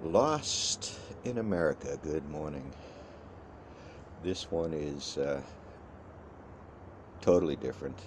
Lost in America. Good morning. This one is totally different.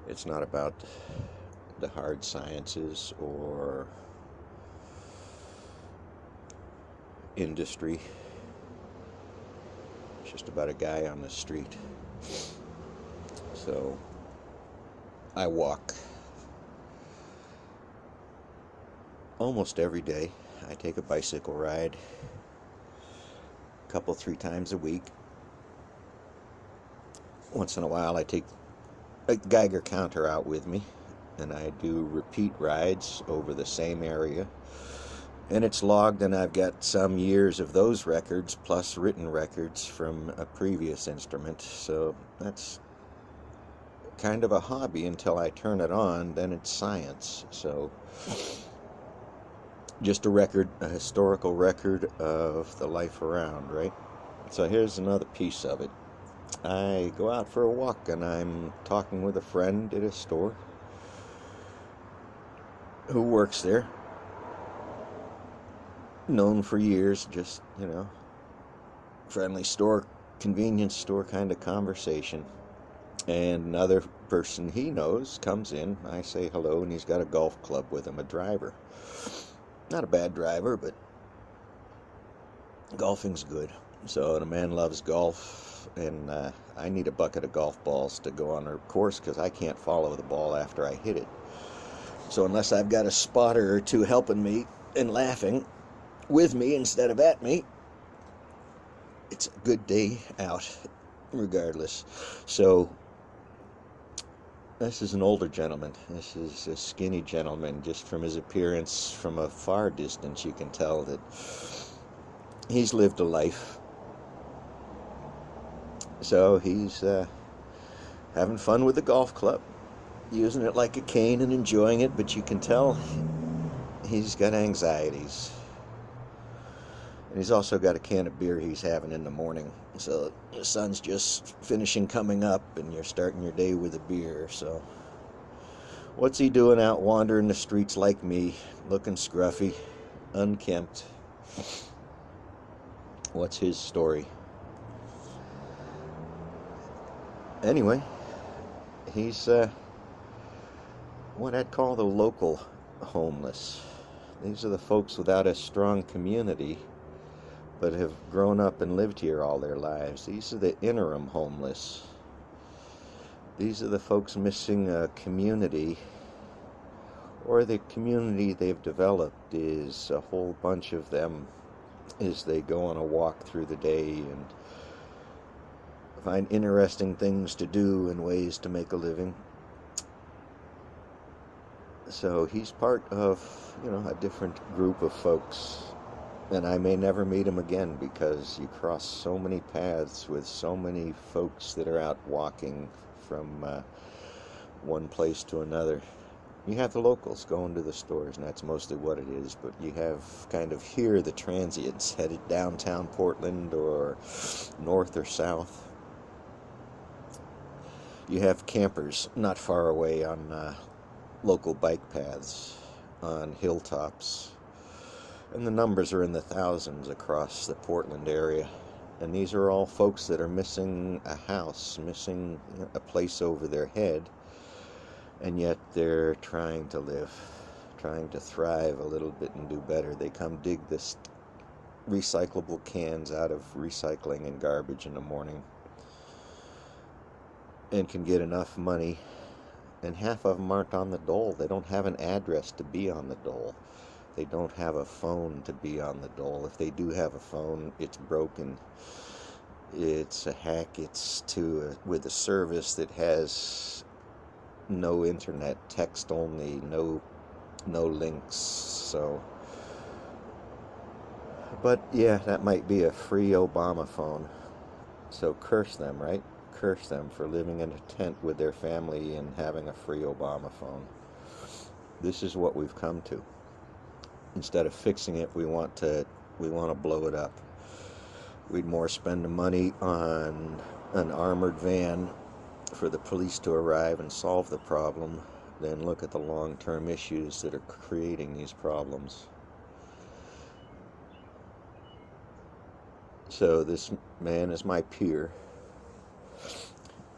It's not about the hard sciences or industry. It's just about a guy on the street. So I walk almost every day. I take a bicycle ride a couple, 3 times a week. Once in a while I take a Geiger counter out with me and I do repeat rides over the same area, and it's logged, and I've got some years of those records plus written records from a previous instrument. So that's kind of a hobby until I turn it on, then it's science. So just a record, a historical record of the life around, right? So here's another piece of it. I go out for a walk and I'm talking with a friend at a store who works there. Known for years, just, friendly store, convenience store kind of conversation. And another person he knows comes in. I say hello, and he's got a golf club with him, a driver. Not a bad driver, but golfing's good. So the man loves golf, and I need a bucket of golf balls to go on a course because I can't follow the ball after I hit it. So unless I've got a spotter or two helping me and laughing with me instead of at me, it's a good day out regardless. So this is an older gentleman. This is a skinny gentleman. Just from his appearance, from a far distance, you can tell that he's lived a life. So he's having fun with the golf club, using it like a cane and enjoying it, but you can tell he's got anxieties. And he's also got a can of beer he's having in the morning. So the sun's just finishing coming up and you're starting your day with a beer. So what's he doing out wandering the streets like me, looking scruffy, unkempt? What's his story? Anyway, he's what I'd call the local homeless. These are the folks without a strong community, but have grown up and lived here all their lives. These are the interim homeless. These are the folks missing a community, or the community they've developed is a whole bunch of them as they go on a walk through the day and find interesting things to do and ways to make a living. So he's part of, a different group of folks. And I may never meet him again because you cross so many paths with so many folks that are out walking from one place to another. You have the locals going to the stores, and that's mostly what it is. But you have kind of here the transients headed downtown Portland or north or south. You have campers not far away on local bike paths, on hilltops. And the numbers are in the thousands across the Portland area. And these are all folks that are missing a house, missing a place over their head. And yet they're trying to live, trying to thrive a little bit and do better. They come dig this recyclable cans out of recycling and garbage in the morning and can get enough money. And half of them aren't on the dole. They don't have an address to be on the dole. They don't have a phone to be on the dole. If they do have a phone, it's broken. It's a hack. It's with a service that has no internet, text only, no links. So, but yeah, that might be a free Obama phone. So curse them, right? Curse them for living in a tent with their family and having a free Obama phone. This is what we've come to. Instead of fixing it, we want to blow it up. We'd more spend the money on an armored van for the police to arrive and solve the problem than look at the long-term issues that are creating these problems. So this man is my peer.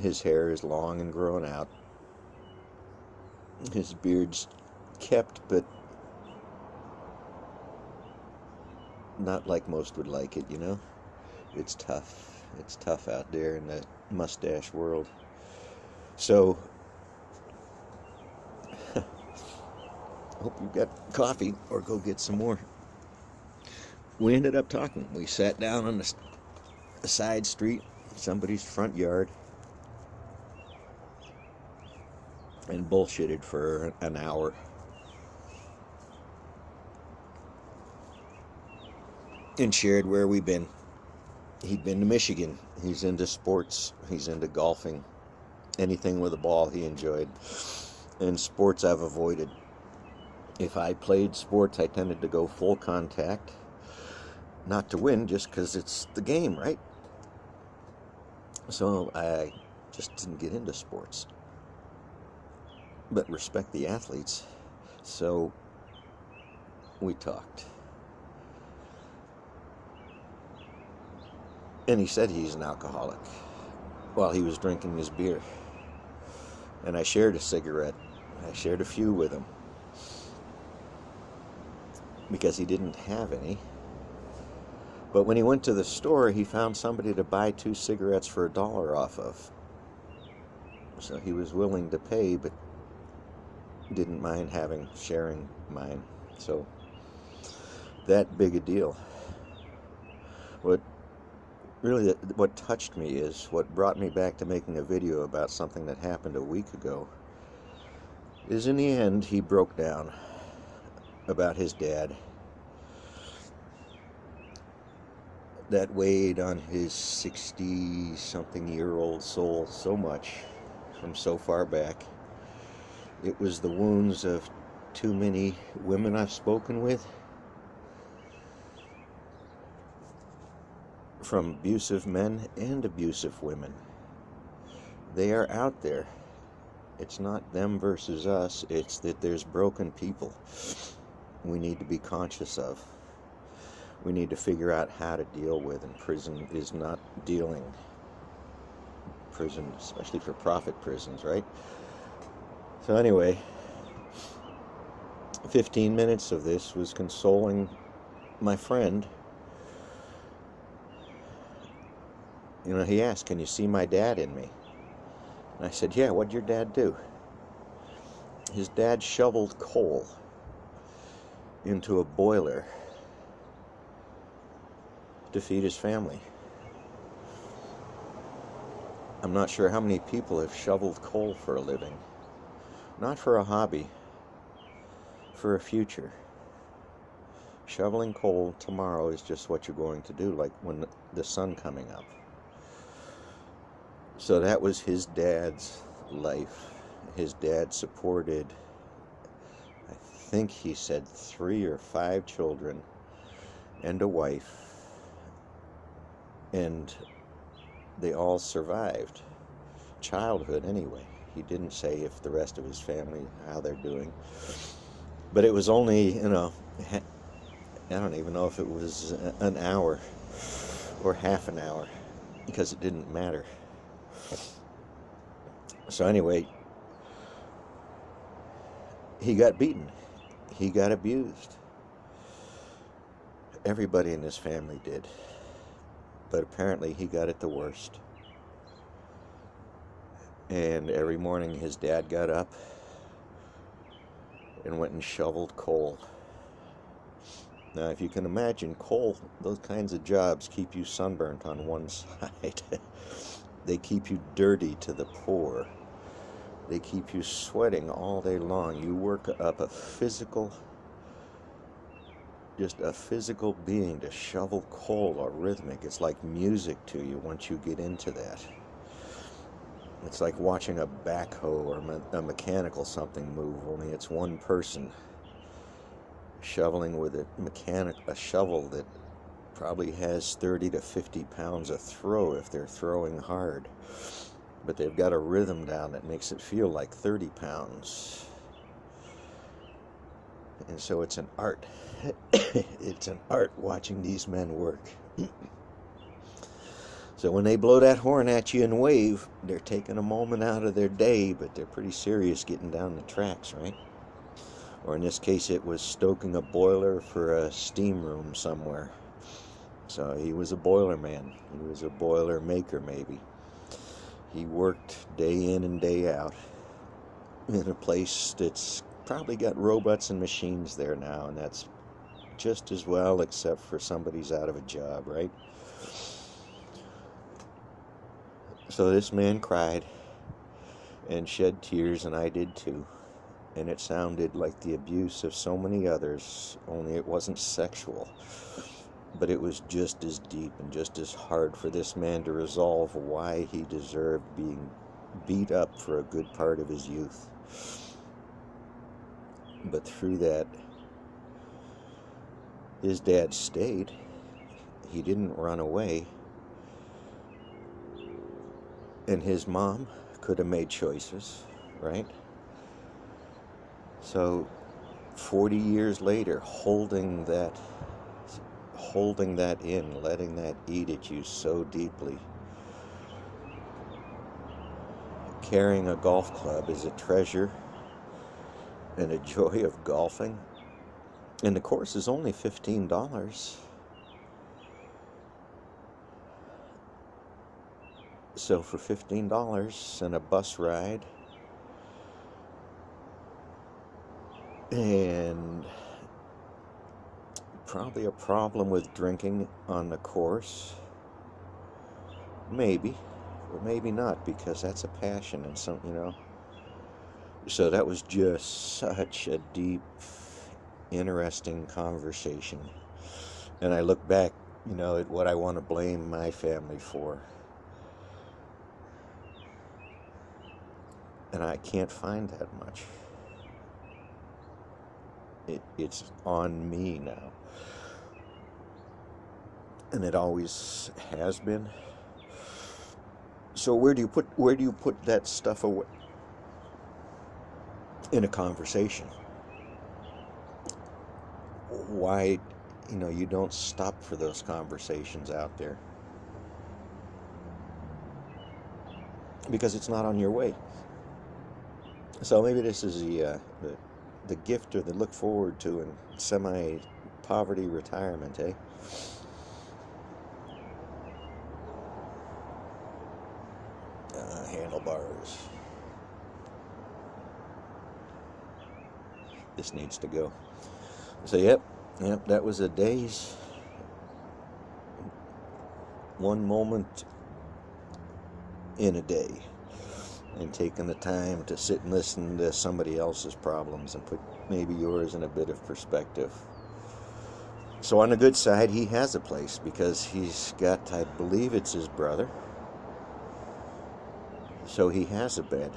His hair is long and grown out. His beard's kept, but not like most would like it, you know? It's tough. It's tough out there in the mustache world. So, hope you've got coffee, or go get some more. We ended up talking. We sat down on a side street, somebody's front yard, and bullshitted for an hour. And shared where we've been. He'd been to Michigan. He's into sports. He's into golfing. Anything with a ball he enjoyed. And sports I've avoided. If I played sports, I tended to go full contact. Not to win, just because it's the game, right? So I just didn't get into sports. But respect the athletes. So we talked. And he said he's an alcoholic while he was drinking his beer. And I shared a cigarette. I shared a few with him. Because he didn't have any. But when he went to the store, he found somebody to buy 2 cigarettes for $1 off of. So he was willing to pay, but didn't mind sharing mine. So that big a deal. What touched me is, what brought me back to making a video about something that happened a week ago, is in the end he broke down about his dad. That weighed on his 60-something-year-old soul so much from so far back. It was the wounds of too many women I've spoken with, from abusive men and abusive women. They are out there. It's not them versus us. It's that there's broken people we need to be conscious of. We need to figure out how to deal with, and prison is not dealing. Prison, especially for profit prisons, right? So anyway, 15 minutes of this was consoling my friend. You know, he asked, "Can you see my dad in me?" And I said, "Yeah, what'd your dad do?" His dad shoveled coal into a boiler to feed his family. I'm not sure how many people have shoveled coal for a living. Not for a hobby, for a future. Shoveling coal tomorrow is just what you're going to do, like when the sun coming up. So that was his dad's life. His dad supported, I think he said 3 or 5 children and a wife. And they all survived. Childhood, anyway. He didn't say if the rest of his family, how they're doing. But it was only, I don't even know if it was an hour or half an hour, because it didn't matter. So anyway, he got beaten. He got abused. Everybody in his family did. But apparently he got it the worst. And every morning his dad got up and went and shoveled coal. Now, if you can imagine, coal, those kinds of jobs keep you sunburnt on one side. They keep you dirty to the core. They keep you sweating all day long. You work up just a physical being to shovel coal or rhythmic. It's like music to you once you get into that. It's like watching a backhoe or a mechanical something move, only it's one person shoveling with a shovel that probably has 30 to 50 pounds of throw if they're throwing hard. but they've got a rhythm down that makes it feel like 30 pounds. And so it's an art. It's an art watching these men work. So when they blow that horn at you and wave, they're taking a moment out of their day, but they're pretty serious getting down the tracks, right? Or in this case, it was stoking a boiler for a steam room somewhere. So he was a boiler man. He was a boiler maker, maybe. He worked day in and day out in a place that's probably got robots and machines there now, and that's just as well, except for somebody's out of a job, right? So this man cried and shed tears, and I did too. And it sounded like the abuse of so many others, only it wasn't sexual. But it was just as deep and just as hard for this man to resolve why he deserved being beat up for a good part of his youth. But through that, his dad stayed. He didn't run away. And his mom could have made choices, right? So 40 years later, holding that in, letting that eat at you so deeply. Carrying a golf club is a treasure and a joy of golfing. And the course is only $15. So for $15 and a bus ride and probably a problem with drinking on the course, maybe, or maybe not, because that's a passion and something, you know. So that was just such a deep, interesting conversation. And I look back, you know, at what I want to blame my family for. And I can't find that much. It's on me now. And it always has been. So where do you put that stuff away? In a conversation. Why, you know, you don't stop for those conversations out there. Because it's not on your way. So maybe this is the gift or the look forward to in semi-poverty retirement, eh? Handlebars. This needs to go. So yep, that was a day's one moment in a day. And taking the time to sit and listen to somebody else's problems and put maybe yours in a bit of perspective. So on the good side, he has a place because he's got, I believe it's his brother. So he has a bed.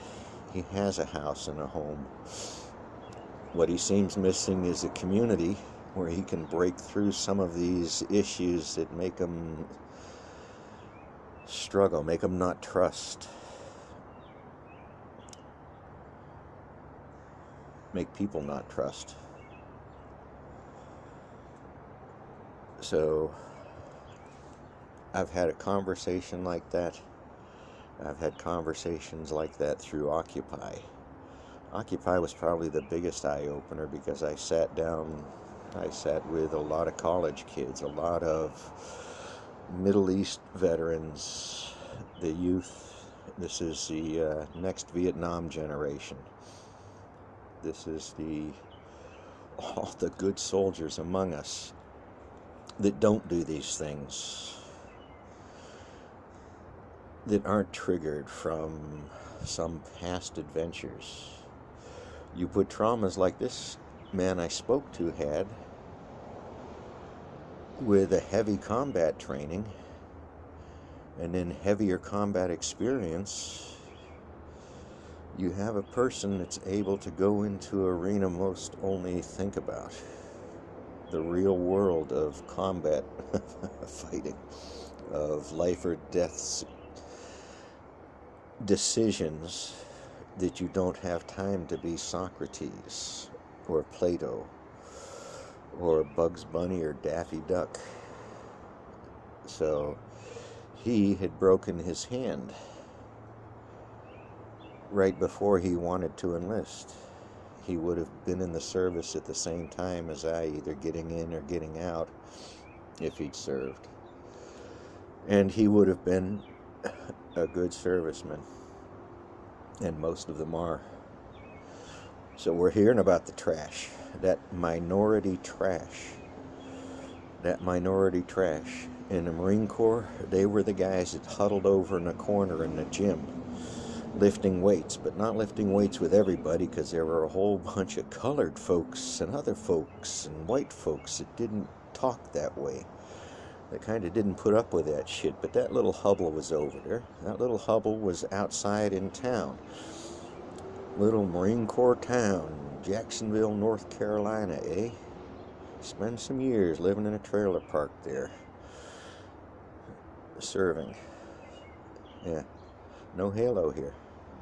He has a house and a home. What he seems missing is a community where he can break through some of these issues that make him struggle, make him not trust. Make people not trust. So I've had a conversation like that. I've had conversations like that through Occupy. Occupy was probably the biggest eye-opener because I sat with a lot of college kids, a lot of Middle East veterans, the youth. This is the next Vietnam generation. This is all the good soldiers among us that don't do these things, that aren't triggered from some past adventures. You put traumas like this man I spoke to had with a heavy combat training and then heavier combat experience, you have a person that's able to go into an arena most only think about. The real world of combat fighting, of life or death decisions that you don't have time to be Socrates or Plato or Bugs Bunny or Daffy Duck. So he had broken his hand right before he wanted to enlist. He would have been in the service at the same time as I, either getting in or getting out, if he'd served. And he would have been a good serviceman. And most of them are. So we're hearing about the trash. That minority trash. That minority trash. In the Marine Corps, they were the guys that huddled over in a corner in the gym, lifting weights, but not lifting weights with everybody, because there were a whole bunch of colored folks and other folks and white folks that didn't talk that way. They kind of didn't put up with that shit, but that little hubble was over there. That little hubble was outside in town. Little Marine Corps town, Jacksonville, North Carolina, eh? Spent some years living in a trailer park there. Serving. Yeah. No halo here.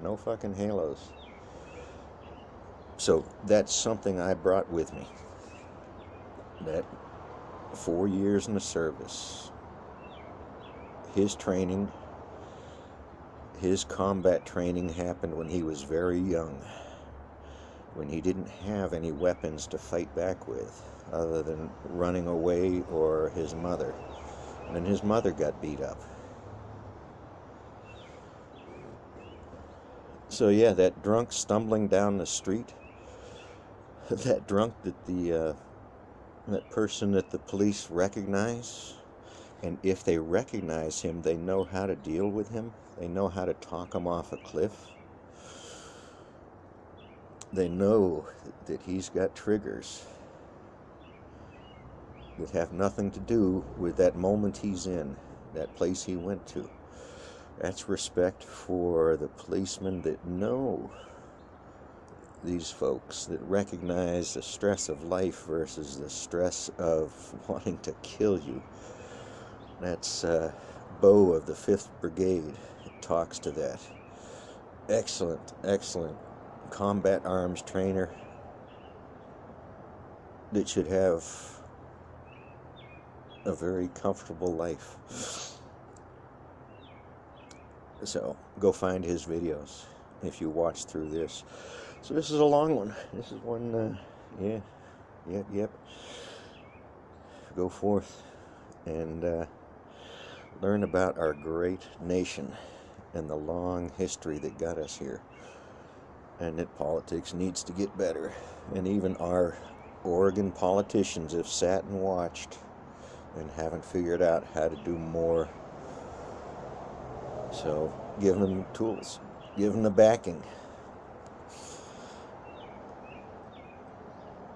No fucking halos. So that's something I brought with me. That 4 years in the service. His training, his combat training happened when he was very young. When he didn't have any weapons to fight back with, other than running away or his mother. And his mother got beat up. So yeah, that drunk stumbling down the street, that drunk that that person that the police recognize, and if they recognize him, they know how to deal with him. They know how to talk him off a cliff. They know that he's got triggers that have nothing to do with that moment he's in, that place he went to. That's respect for the policemen that know these folks, that recognize the stress of life versus the stress of wanting to kill you. That's Bo of the 5th Brigade. It talks to that. Excellent, excellent combat arms trainer that should have a very comfortable life. So go find his videos if you watch through this. So this is a long one. This is one, yep. Go forth and learn about our great nation and the long history that got us here. And that politics needs to get better. And even our Oregon politicians have sat and watched and haven't figured out how to do more. So give them tools, give them the backing.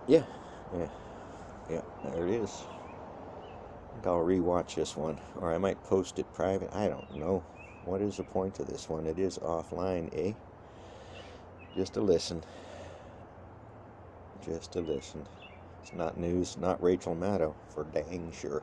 Yeah, there it is. I think I'll rewatch this one, or I might post it private. I don't know. What is the point of this one? It is offline, eh? Just a listen. Just a listen. It's not news, not Rachel Maddow, for dang sure.